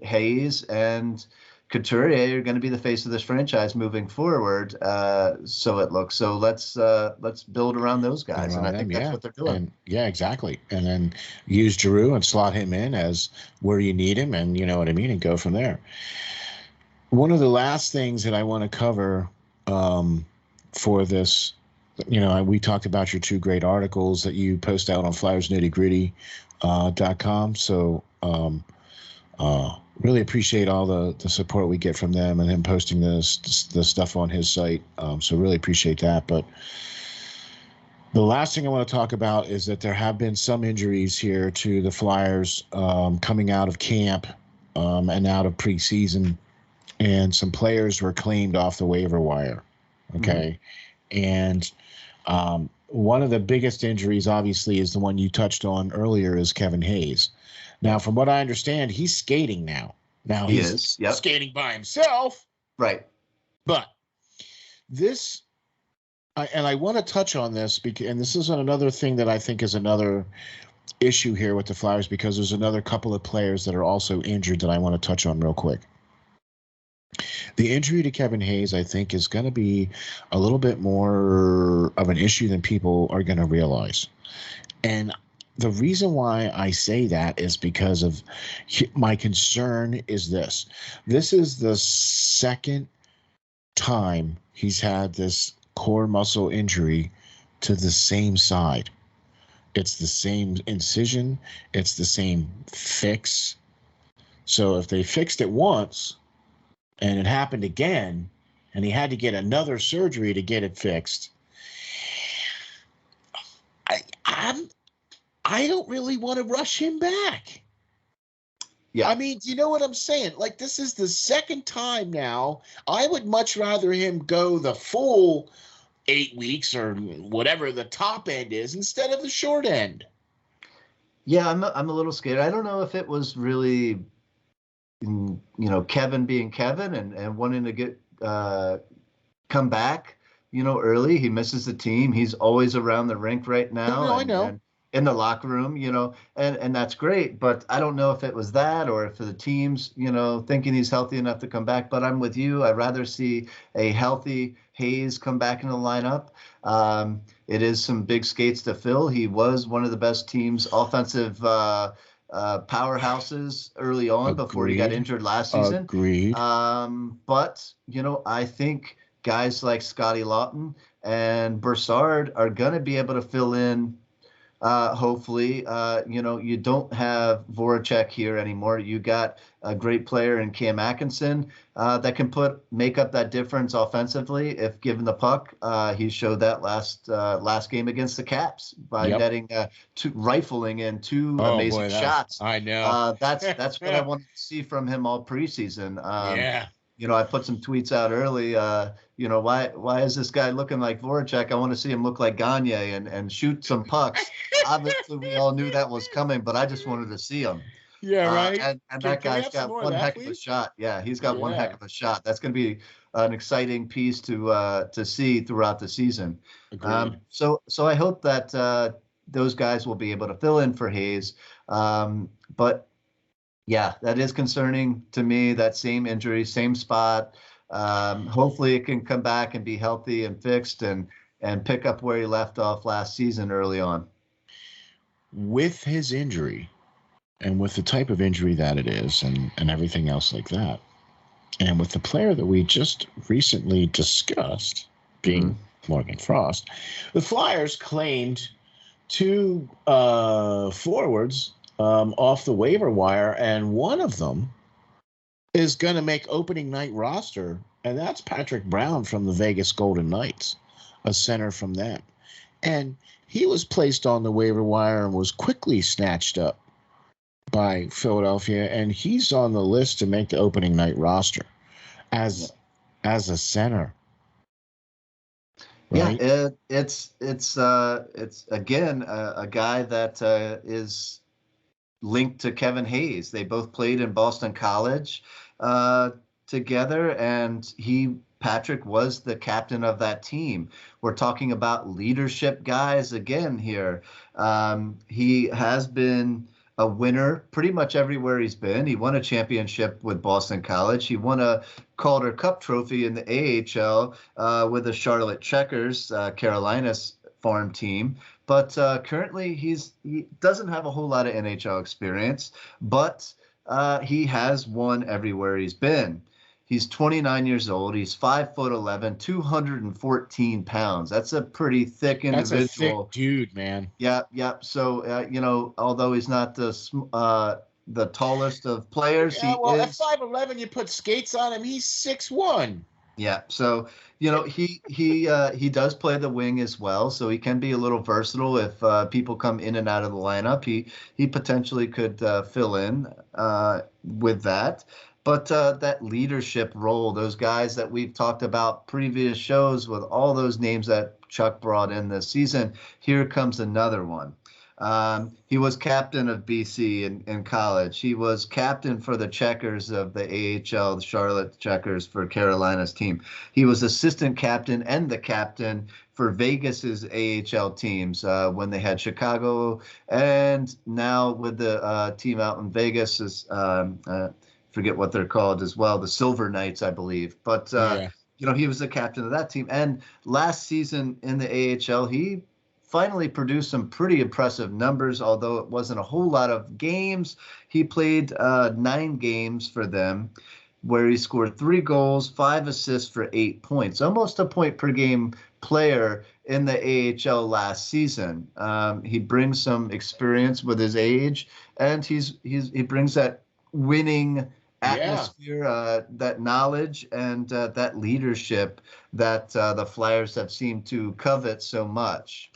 Hayes and Couturier are going to be the face of this franchise moving forward. So it looks. So let's build around those guys, and I think that's what they're doing. And, exactly. And then use Giroux and slot him in as where you need him, and you know what I mean, and go from there. One of the last things that I want to cover for this. We talked about your 2 great articles that you post out on FlyersNittyGritty.com. So really appreciate all the support we get from them and him posting the stuff on his site. So really appreciate that. But the last thing I want to talk about is that there have been some injuries here to the Flyers coming out of camp and out of preseason. And some players were claimed off the waiver wire. Okay. Mm-hmm. And one of the biggest injuries, obviously, is the one you touched on earlier, is Kevin Hayes. Now, from what I understand, he's skating now. He's skating by himself. Right. But this, and I want to touch on this, and this is another thing that I think is another issue here with the Flyers, because there's another couple of players that are also injured that I want to touch on real quick. The injury to Kevin Hayes, I think, is going to be a little bit more of an issue than people are going to realize. And the reason why I say that is because of my concern is this. This is the second time he's had this core muscle injury to the same side. It's the same incision. It's the same fix. So if they fixed it once, and it happened again, and he had to get another surgery to get it fixed, I don't really want to rush him back. Yeah. I mean, you know what I'm saying? Like, this is the second time now. I would much rather him go the full 8 weeks or whatever the top end is instead of the short end. Yeah, I'm a little scared. I don't know if it was really Kevin being Kevin and wanting to get come back, early. He misses the team. He's always around the rink right now. No, I know. And in the locker room, and that's great. But I don't know if it was that or if the team's, thinking he's healthy enough to come back. But I'm with you. I'd rather see a healthy Hayes come back in the lineup. It is some big skates to fill. He was one of the best team's offensive powerhouses early on. Agreed. Before he got injured last season. Agreed. But, I think guys like Scotty Lawton and Broussard are going to be able to fill in. Hopefully, you don't have Voracek here anymore. You got a great player in Cam Atkinson that can make up that difference offensively if given the puck. He showed that last game against the Caps by netting rifling in 2 amazing shots. I know. That's what I wanted to see from him all preseason. I put some tweets out early. Why is this guy looking like Voracek? I want to see him look like Gagne and shoot some pucks. Obviously, we all knew that was coming, but I just wanted to see him. Yeah, right. And that guy's got one heck of a shot. Yeah, he's got one heck of a shot. That's going to be an exciting piece to see throughout the season. So I hope that those guys will be able to fill in for Hayes. But yeah, that is concerning to me. That same injury, same spot. Hopefully it can come back and be healthy and fixed and pick up where he left off last season early on. With his injury and with the type of injury that it is and everything else like that, and with the player that we just recently discussed being Morgan Frost, the Flyers claimed two forwards off the waiver wire, and one of them is going to make opening night roster, and that's Patrick Brown from the Vegas Golden Knights, a center from them. And he was placed on the waiver wire and was quickly snatched up by Philadelphia, and he's on the list to make the opening night roster as a center. Right? Yeah, it's again a guy that is linked to Kevin Hayes. They both played in Boston College together, and Patrick was the captain of that team. We're talking about leadership guys again here. He has been a winner pretty much everywhere he's been. He won a championship with Boston College. He won a Calder Cup trophy in the AHL with the Charlotte Checkers, Carolina's farm team. But currently he doesn't have a whole lot of NHL experience, but he has won everywhere he's been. He's 29 years old. He's 5'11", 214 pounds. That's a pretty thick individual. That's a thick dude, man. Yeah. So although he's not the tallest of players, at 5'11", you put skates on him. He's 6'1". Yeah. So he does play the wing as well. So he can be a little versatile if people come in and out of the lineup. He potentially could fill in with that. But that leadership role, those guys that we've talked about previous shows with all those names that Chuck brought in this season, here comes another one. He was captain of BC in college. He was captain for the Checkers of the AHL, the Charlotte Checkers for Carolina's team. He was assistant captain and the captain for Vegas's AHL teams when they had Chicago, and now with the team out in Vegas is forget what they're called as well, the Silver Knights, I believe. But he was the captain of that team. And last season in the AHL, he finally produced some pretty impressive numbers, although it wasn't a whole lot of games. He played 9 games for them, where he scored 3 goals, 5 assists for 8 points, almost a point per game player in the AHL last season. He brings some experience with his age, and he brings that winning atmosphere, that knowledge, and that leadership that the Flyers have seemed to covet so much.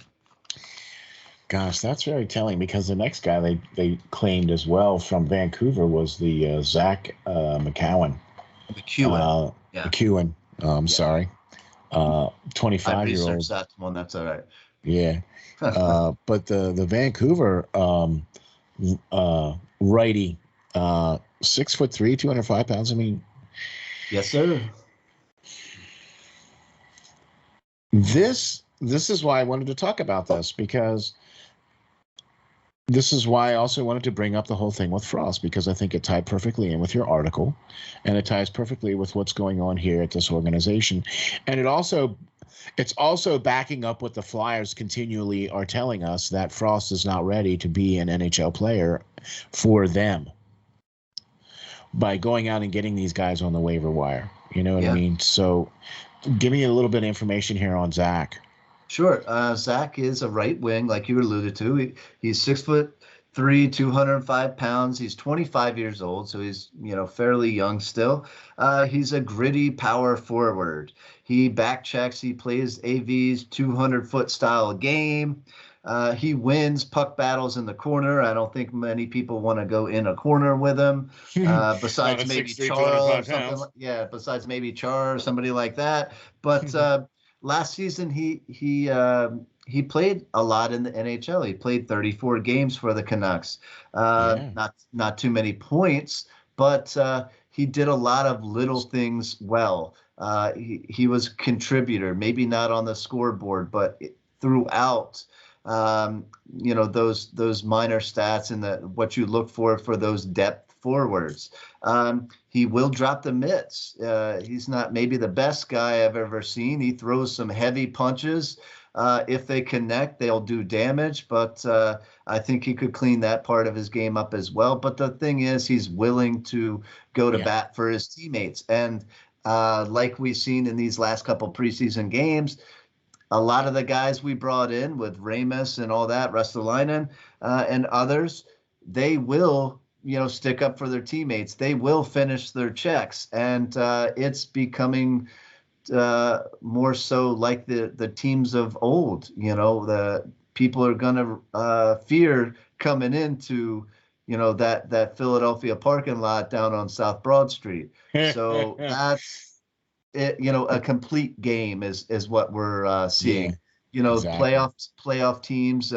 Gosh, that's very telling, because the next guy they claimed as well from Vancouver was the Zac McEwen. McEwen. Sorry. 25-year-old. I researched that one. That's all right. Yeah. But the Vancouver righty, 6'3", 205 pounds. I mean, yes, sir. This is why I wanted to talk about this, because this is why I also wanted to bring up the whole thing with Frost, because I think it tied perfectly in with your article, and it ties perfectly with what's going on here at this organization. And it's also backing up what the Flyers continually are telling us, that Frost is not ready to be an NHL player for them, by going out and getting these guys on the waiver wire. You know what I mean? So give me a little bit of information here on Zac. Sure. Zac is a right wing, like you alluded to. He's 6'3", 205 pounds. He's 25 years old, so he's fairly young still. He's a gritty power forward. He back checks. He plays AV's 200-foot style game. He wins puck battles in the corner. I don't think many people want to go in a corner with him, besides maybe Char or something. Besides maybe Char or somebody like that. But last season he played a lot in the NHL. He played 34 games for the Canucks. Not too many points, but he did a lot of little things well. He was a contributor, maybe not on the scoreboard, but throughout. those minor stats and what you look for those depth forwards. He will drop the mitts. He's not maybe the best guy I've ever seen. He throws some heavy punches. If they connect, they'll do damage, but I think he could clean that part of his game up as well. But the thing is, he's willing to go to bat for his teammates. And like we've seen in these last couple preseason games, a lot of the guys we brought in with Ramus and all that, Ristolainen and others, they will, stick up for their teammates. They will finish their checks. And it's becoming more so like the teams of old. The people are going to fear coming into, that Philadelphia parking lot down on South Broad Street. So that's it, a complete game is what we're seeing. Exactly. Playoff teams,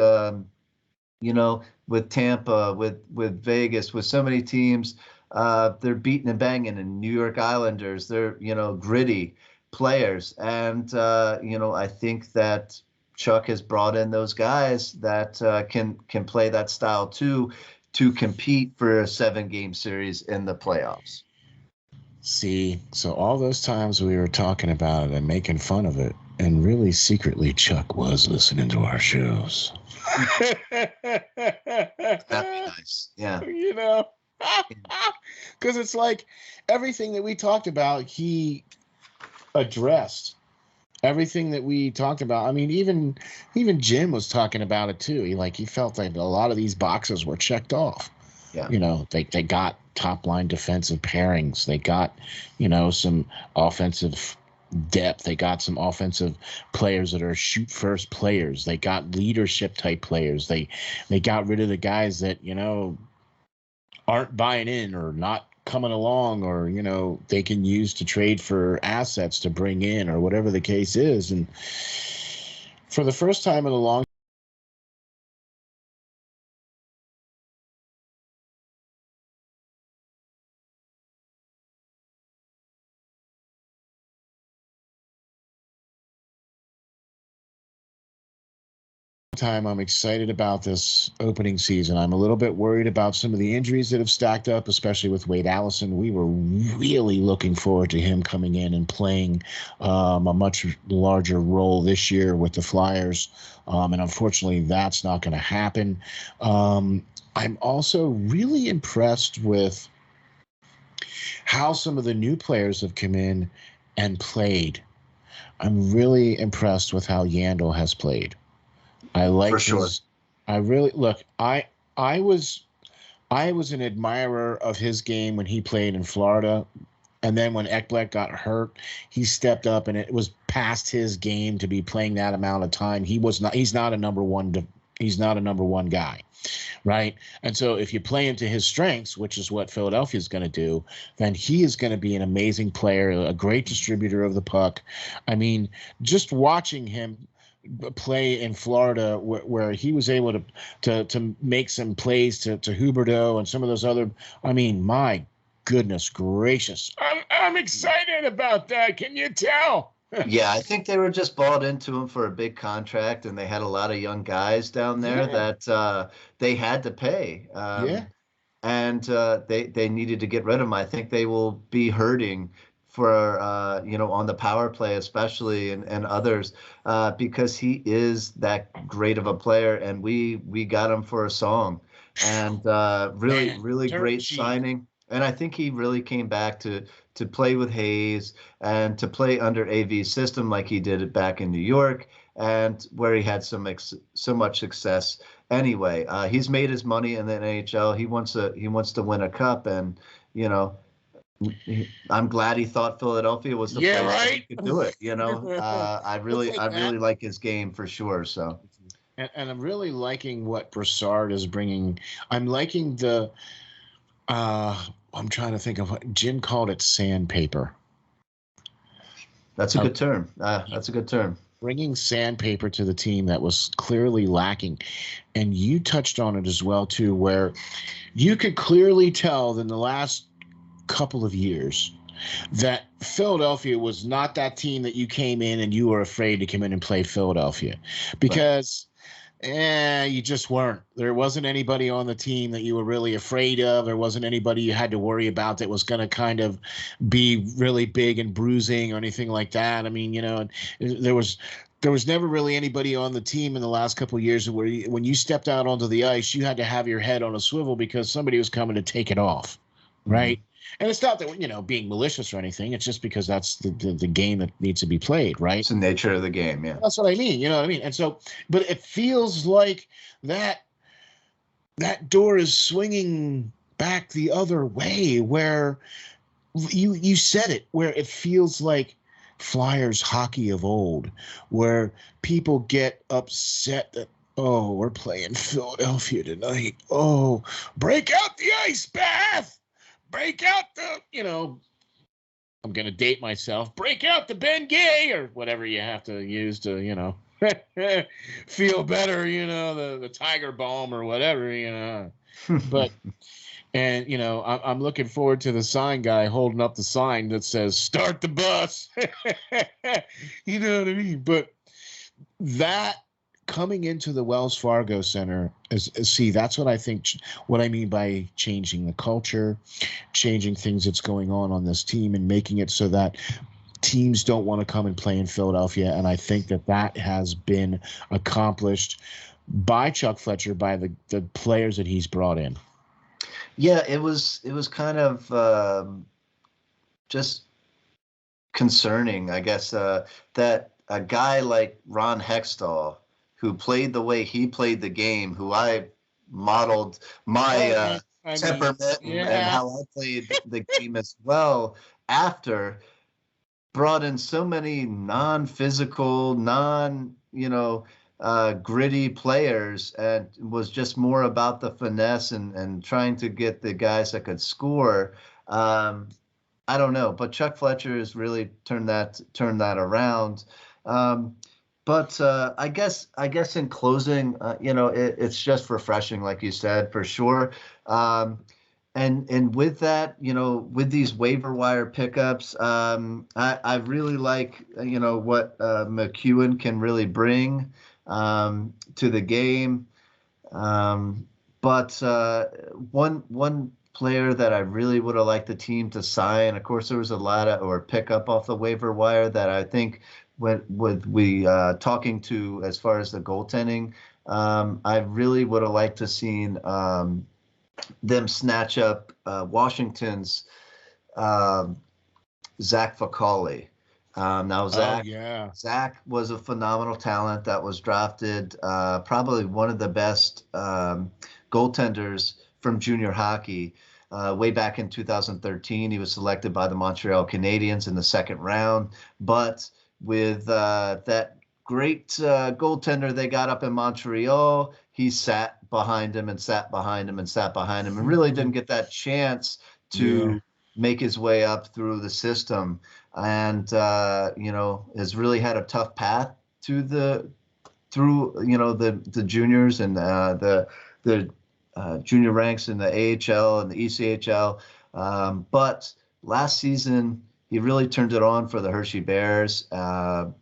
with Tampa, with Vegas, with so many teams, they're beating and banging. And New York Islanders, they're gritty players, and I think that Chuck has brought in those guys that can play that style too, to compete for a 7-game series in the playoffs. See, so all those times we were talking about it and making fun of it, and really secretly Chuck was listening to our shows. That'd be nice. Yeah. Because it's like everything that we talked about, he addressed. Everything that we talked about. I mean, even Jim was talking about it too. He felt like a lot of these boxes were checked off. Yeah. They got top line defensive pairings. They got, some offensive depth. They got some offensive players that are shoot first players. They got leadership type players. They got rid of the guys that, aren't buying in or not coming along, or they can use to trade for assets to bring in, or whatever the case is. And for the first time in a long time, I'm excited about this opening season. I'm a little bit worried about some of the injuries that have stacked up, especially with Wade Allison. We were really looking forward to him coming in and playing a much larger role this year with the Flyers, and unfortunately that's not going to happen. I'm also really impressed with how some of the new players have come in and played. I'm really impressed with how Yandel has played. I like For sure. I really look. I was an admirer of his game when he played in Florida, and then when Ekblad got hurt, he stepped up, and it was past his game to be playing that amount of time. He's not a number one guy, right? And so if you play into his strengths, which is what Philadelphia is going to do, then he is going to be an amazing player, a great distributor of the puck. I mean, just watching him play in Florida, where he was able to make some plays to Huberdeau and some of those other. I mean, my goodness gracious, I'm excited about that. Can you tell? Yeah, I think they were just bought into him for a big contract, and they had a lot of young guys down there that they had to pay. And they needed to get rid of him. I think they will be hurting for on the power play especially, and others, because he is that great of a player, and we got him for a song, and really great signing. And I think he really came back to play with Hayes and to play under AV's system like he did it back in New York, and where he had so much success. Anyway, he's made his money in the NHL. He wants to win a cup, and I'm glad he thought Philadelphia was the place that he could do it. I really like his game for sure. So, and I'm really liking what Brassard is bringing. I'm liking the. I'm trying to think of what Jim called it, sandpaper. That's a good term. That's a good term. Bringing sandpaper to the team that was clearly lacking, and you touched on it as well too, where you could clearly tell in the last couple of years that Philadelphia was not that team that you came in and you were afraid to come in and play Philadelphia, because You just weren't. There wasn't anybody on the team that you were really afraid of. There wasn't anybody you had to worry about that was going to kind of be really big and bruising or anything like that. I mean, there was never really anybody on the team in the last couple of years where when you stepped out onto the ice, you had to have your head on a swivel because somebody was coming to take it off, right? And it's not that being malicious or anything. It's just because that's the game that needs to be played, right? It's the nature of the game, yeah. That's what I mean. You know what I mean? And so, but it feels like that door is swinging back the other way, where you said it, where it feels like Flyers hockey of old, where people get upset that, oh, we're playing Philadelphia tonight. Oh, break out the ice bath. Break out I'm going to date myself. Break out the Ben Gay or whatever you have to use to, feel better, the Tiger Balm or whatever, But, and, I'm looking forward to the sign guy holding up the sign that says, start the bus. You know what I mean? But that coming into the Wells Fargo Center that's what I think, what I mean by changing the culture, changing things that's going on this team, and making it so that teams don't want to come and play in Philadelphia. And I think that has been accomplished by Chuck Fletcher, by the players that he's brought in. Yeah, it was kind of just concerning, I guess, that a guy like Ron Hextall, who played the way he played the game, who I modeled my temperament and how I played the game as well, after brought in so many non-physical, gritty players, and was just more about the finesse and trying to get the guys that could score. I don't know, but Chuck Fletcher has really turned that around. But I guess in closing, it's just refreshing, like you said, for sure. And with that, with these waiver wire pickups, I really like, what McEwen can really bring to the game. But one player that I really would have liked the team to sign, of course, there was a lot or pick up off the waiver wire that I think talking to as far as the goaltending, I really would have liked to seen them snatch up Washington's Zac Facali. Now Zac was a phenomenal talent that was drafted, probably one of the best goaltenders from junior hockey. Way back in 2013, he was selected by the Montreal Canadiens in the second round, but with that great goaltender they got up in Montreal, he sat behind him and sat behind him and sat behind him and really didn't get that chance to make his way up through the system, and has really had a tough path through the juniors and the junior ranks in the AHL and the ECHL, but last season he really turned it on for the Hershey Bears,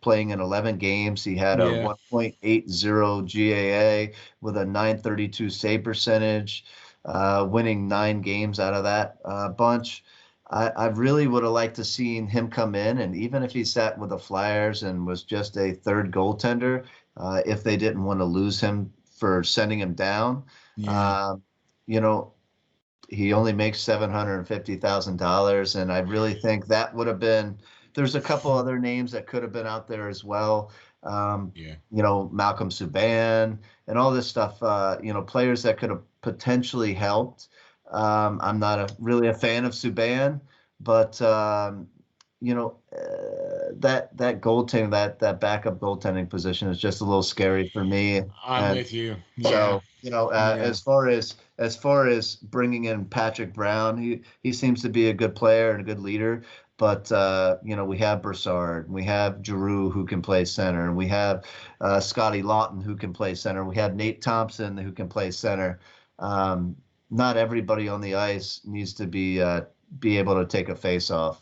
playing in 11 games. He had a 1.80 GAA with a .932 save percentage, winning 9 games out of that bunch. I really would have liked to seen him come in, and even if he sat with the Flyers and was just a third goaltender, if they didn't want to lose him for sending him down, he only makes $750,000, and I really think that would have been. There's a couple other names that could have been out there as well. Malcolm Subban and all this stuff. Players that could have potentially helped. I'm not really a fan of Subban, but that goaltending, that backup goaltending position is just a little scary for me. I'm with you. So as far as bringing in Patrick Brown, he seems to be a good player and a good leader. But we have Broussard, we have Giroux who can play center, and we have Scotty Lawton who can play center. We have Nate Thompson who can play center. Not everybody on the ice needs to be able to take a face-off.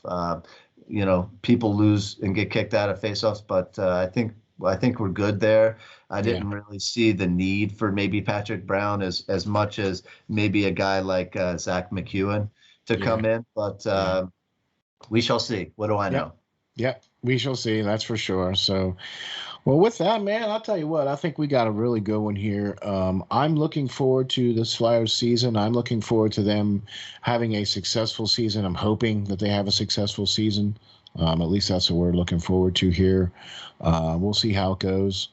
People lose and get kicked out of face-offs, but I think I think we're good there. I Yeah. didn't really see the need for maybe Patrick Brown as much as maybe a guy like Zach McEwen to come in, but we shall see. What do I know? Yep. We shall see. That's for sure. So, well, with that, man, I'll tell you what, I think we got a really good one here. I'm looking forward to this Flyers season. I'm looking forward to them having a successful season. I'm hoping that they have a successful season. At least that's what we're looking forward to here. We'll see how it goes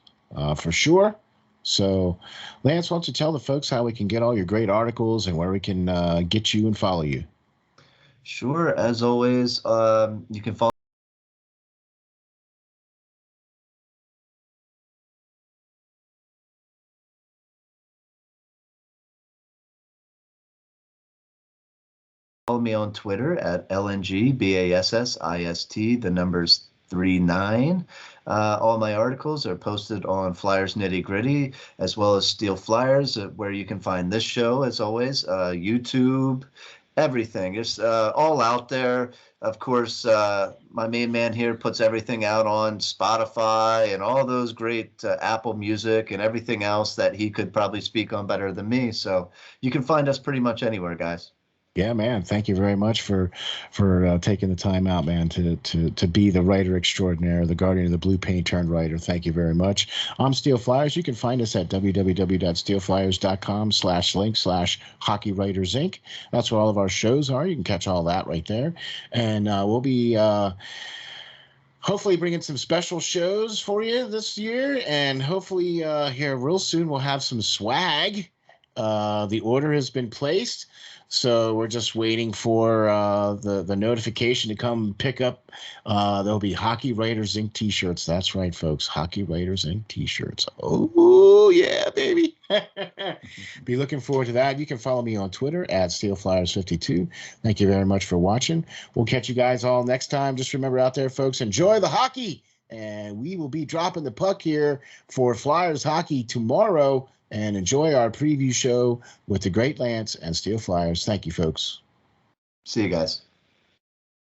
for sure. So, Lance, why don't you tell the folks how we can get all your great articles and where we can get you and follow you? Sure. As always, you can follow me on Twitter at LNGBASSIST, the numbers 39. All my articles are posted on Flyers Nitty Gritty, as well as SteelFlyers, where you can find this show, as always, YouTube, everything. It's all out there. Of course, my main man here puts everything out on Spotify and all those great Apple Music and everything else that he could probably speak on better than me. So you can find us pretty much anywhere, guys. Yeah, man. Thank you very much for taking the time out, man, to be the writer extraordinaire, the guardian of the blue paint turned writer. Thank you very much. I'm Steel Flyers. You can find us at www.steelflyers.com/link/Hockey Writers Inc. That's where all of our shows are. You can catch all that right there. And we'll be hopefully bringing some special shows for you this year. And hopefully here real soon we'll have some swag. The order has been placed. So we're just waiting for the notification to come pick up. There'll be Hockey Writers Inc. T-shirts. That's right, folks. Hockey Writers Inc. T-shirts. Oh, yeah, baby. Be looking forward to that. You can follow me on Twitter at SteelFlyers52. Thank you very much for watching. We'll catch you guys all next time. Just remember out there, folks, enjoy the hockey. And we will be dropping the puck here for Flyers hockey tomorrow. And enjoy our preview show with the great Lance and Steel Flyers. Thank you, folks. See you guys.